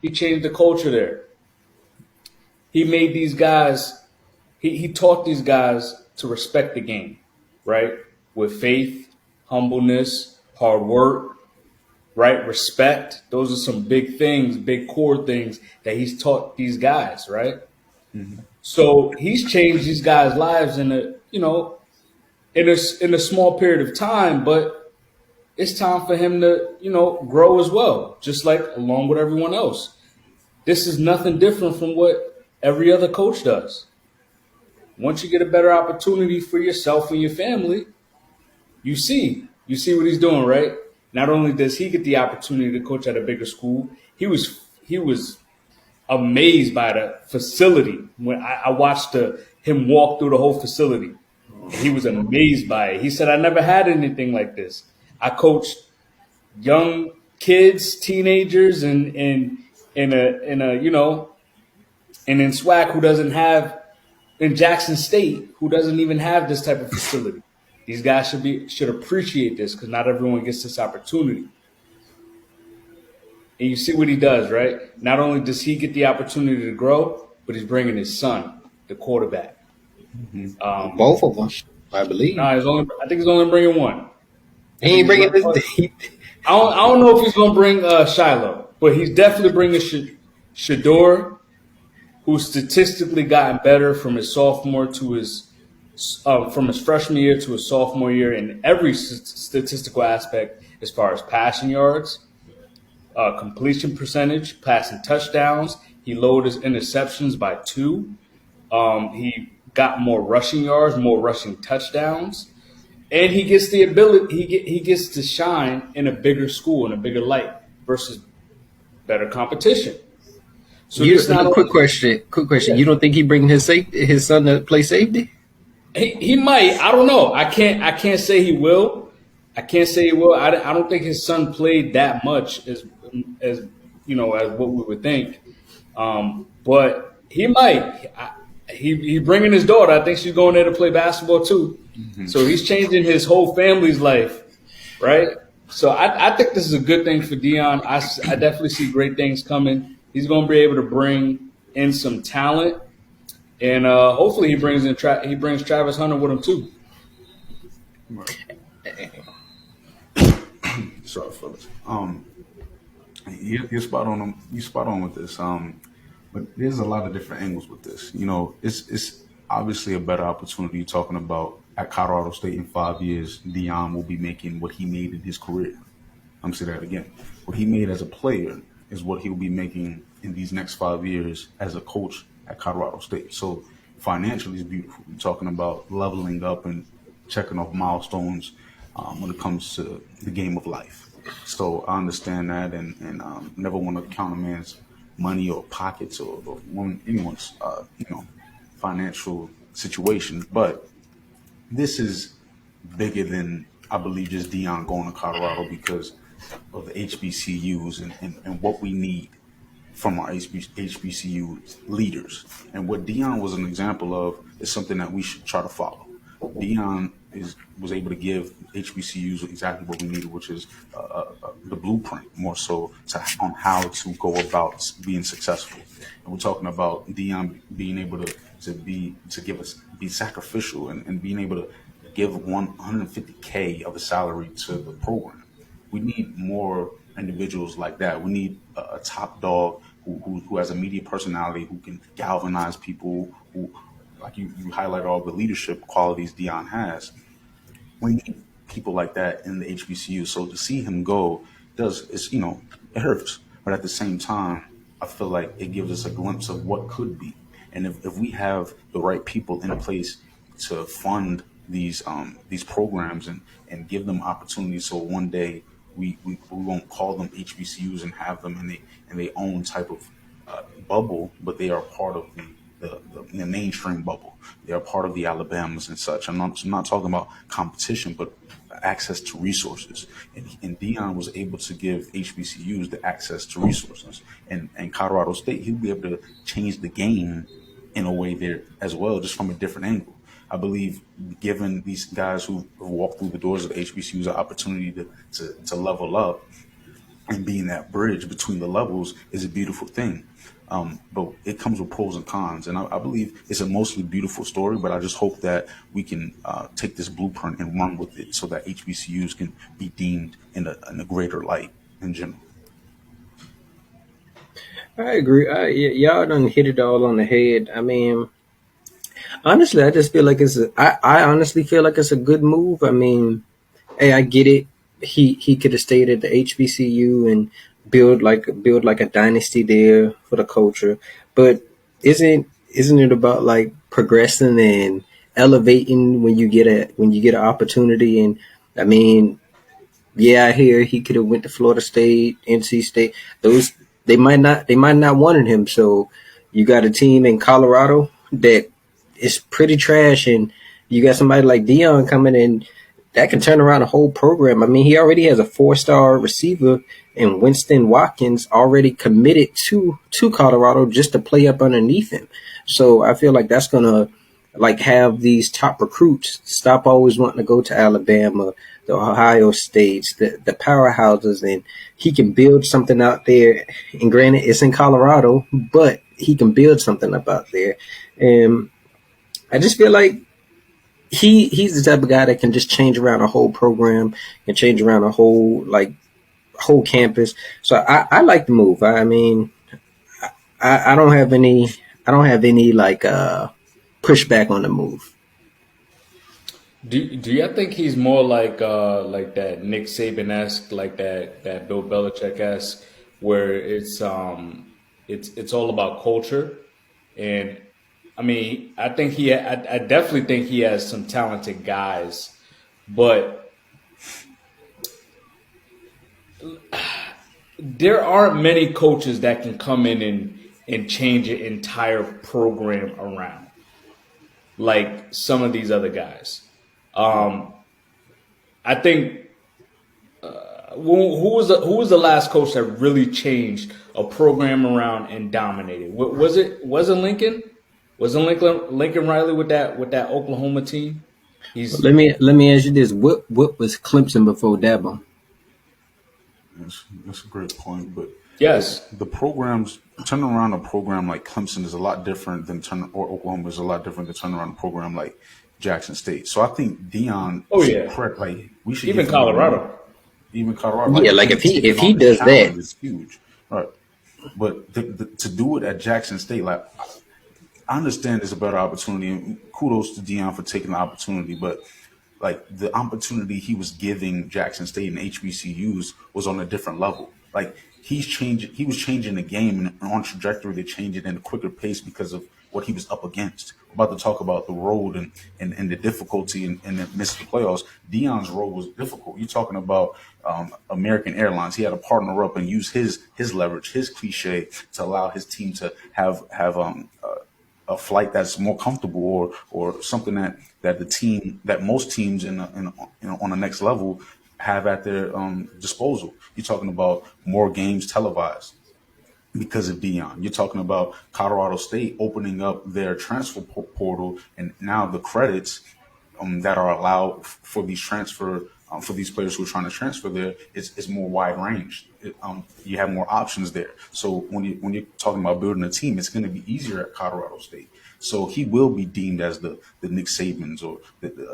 He changed the culture there. He made these guys. He taught these guys to respect the game, right? With faith, humbleness, hard work, right? Respect. Those are some big things, big core things that he's taught these guys, right? Mm-hmm. So he's changed these guys' lives in a, in a small period of time, but it's time for him to, grow as well, just like along with everyone else. This is nothing different from what every other coach does. Once you get a better opportunity for yourself and your family, you see what he's doing, right? Not only does he get the opportunity to coach at a bigger school, he was amazed by the facility when I watched him walk through the whole facility. He was amazed by it. He said, "I never had anything like this. I coached young kids, teenagers, and and in SWAC who doesn't have in Jackson State who doesn't even have this type of facility. These guys should appreciate this because not everyone gets this opportunity." And you see what he does, right? Not only does he get the opportunity to grow, but he's bringing his son, the quarterback. Mm-hmm. Both of them, I believe. No, I think he's only bringing one. He ain't bringing this date. I don't know if he's going to bring Shiloh, but he's definitely bringing Shador, who's statistically gotten better from his sophomore to from his freshman year to his sophomore year in every statistical aspect, as far as passing yards, completion percentage, passing touchdowns. He lowered his interceptions by 2. He got more rushing yards, more rushing touchdowns, and he gets the ability. He gets to shine in a bigger school, in a bigger light versus better competition. So quick question. Yeah. You don't think he bring his son to play safety? He might. I don't know. I can't say he will. I don't think his son played that much as what we would think. But he might. He's bringing his daughter. I think she's going there to play basketball too. Mm-hmm. So he's changing his whole family's life, right? So I think this is a good thing for Deion. I definitely see great things coming. He's going to be able to bring in some talent, and hopefully he brings Travis Hunter with him too. Sorry, fellas. You're spot on. You spot on with this. But there's a lot of different angles with this. It's obviously a better opportunity. You're talking about at Colorado State in 5 years, Deion will be making what he made in his career. I'm saying that again. What he made as a player is what he'll be making in these next 5 years as a coach at Colorado State. So financially, it's beautiful. You're talking about leveling up and checking off milestones when it comes to the game of life. So I understand that, and never want to count a man's money or pockets or anyone's financial situation. But this is bigger than, I believe, just Deion going to Colorado because of the HBCUs and what we need from our HBCU leaders. And what Deion was an example of is something that we should try to follow. Deion was able to give HBCUs exactly what we needed, which is the blueprint, more so on how to go about being successful. And we're talking about Deion being able to be sacrificial and being able to give $150K of a salary to the program. We need more individuals like that. We need a top dog who has a media personality, who can galvanize people, who, like you highlight all the leadership qualities Deion has. We need people like that in the HBCU. So to see him go it hurts. But at the same time, I feel like it gives us a glimpse of what could be. And if we have the right people in place to fund these programs and give them opportunities, so one day we won't call them HBCUs and have them in their own type of bubble, but they are part of the mainstream bubble. They are part of the Alabamas and such. I'm not talking about competition, but access to resources. And Deion was able to give HBCUs the access to resources. And Colorado State, he'll be able to change the game in a way there as well, just from a different angle. I believe giving these guys who walk through the doors of the HBCUs an opportunity to level up, and being that bridge between the levels is a beautiful thing. But it comes with pros and cons, and I believe it's a mostly beautiful story. But I just hope that we can take this blueprint and run with it, so that HBCUs can be deemed in a greater light in general. I agree. Y'all done hit it all on the head. I mean, honestly, I just feel like I honestly feel like it's a good move. I mean, hey, I get it. He could have stayed at the HBCU and build like a dynasty there for the culture. But isn't it about like progressing and elevating when you get an opportunity? And I mean, yeah, I hear he could have went to Florida State, NC State. Those they might not wanted him. So you got a team in Colorado that is pretty trash, and you got somebody like Deion coming in that can turn around a whole program. I mean, he already has a 4-star receiver and Winston Watkins already committed to Colorado just to play up underneath him. So I feel like that's gonna like have these top recruits stop always wanting to go to Alabama, the Ohio States, the powerhouses, and he can build something out there. And granted, it's in Colorado, but he can build something up out there. And I just feel like he's the type of guy that can just change around a whole program and change around a whole campus. So I like the move. I mean, I don't have any like pushback on the move. Do you think he's more like that Nick Saban esque, like that Bill Belichick esque, where it's all about culture, and I mean I definitely think he has some talented guys, but there aren't many coaches that can come in and change an entire program around like some of these other guys. Um, I think who was the last coach that really changed a program around and dominated? Was it Lincoln? Wasn't Lincoln Riley with that Oklahoma team? He's Let me ask you this: what was Clemson before Dabo? That's a great point, but yes. the programs turning around a program like Clemson is a lot different than or Oklahoma is a lot different than turning around a program like Jackson State. So I think Deion Oh should yeah. like we should Even give him more. Colorado. Even Colorado, Yeah, like like him if taking he on the does that, challenge is huge, right? But to do it at Jackson State, like I understand it's a better opportunity, and kudos to Deion for taking the opportunity, but like the opportunity he was giving Jackson State and HBCUs was on a different level. Like he was changing the game and on trajectory to change it in a quicker pace because of what he was up against. We're about to talk about the road and the difficulty and the missed the playoffs. Deion's road was difficult. You're talking about American Airlines. He had to partner up and use his leverage, his cliche, to allow his team to have a flight that's more comfortable or something that the team that most teams on the next level have at their disposal. You're talking about more games televised because of Dion. You're talking about Colorado State opening up their transfer portal, and now the credits that are allowed for these for these players who are trying to transfer there is more wide range. You have more options there. So when you're talking about building a team, it's going to be easier at Colorado State. So he will be deemed as the Nick Sabans or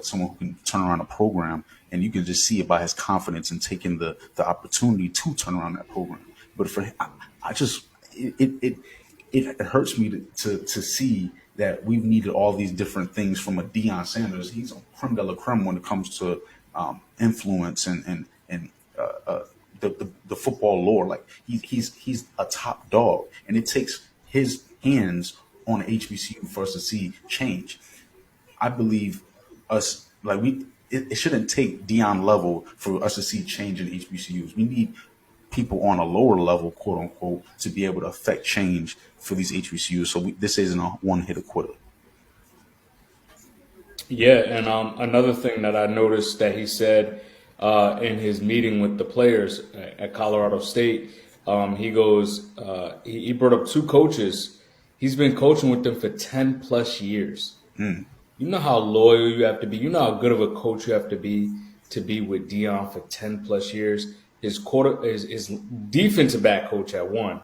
someone who can turn around a program, and you can just see it by his confidence in taking the opportunity to turn around that program. But for him, I just it hurts me to see that we've needed all these different things from a Deion Sanders. He's a creme de la creme when it comes to influence and the football lore. Like he's a top dog, and it takes his hands on HBCU for us to see change. I believe us like it shouldn't take Deion level for us to see change in HBCUs. We need people on a lower level, quote unquote, to be able to affect change for these HBCUs. So this isn't a one hit quitter. Yeah, and another thing that I noticed that he said in his meeting with the players at Colorado State, he goes, he brought up two coaches. He's been coaching with them for 10 plus years. You know how loyal you have to be. You know how good of a coach you have to be with Deion for 10 plus years. his defensive back coach at one,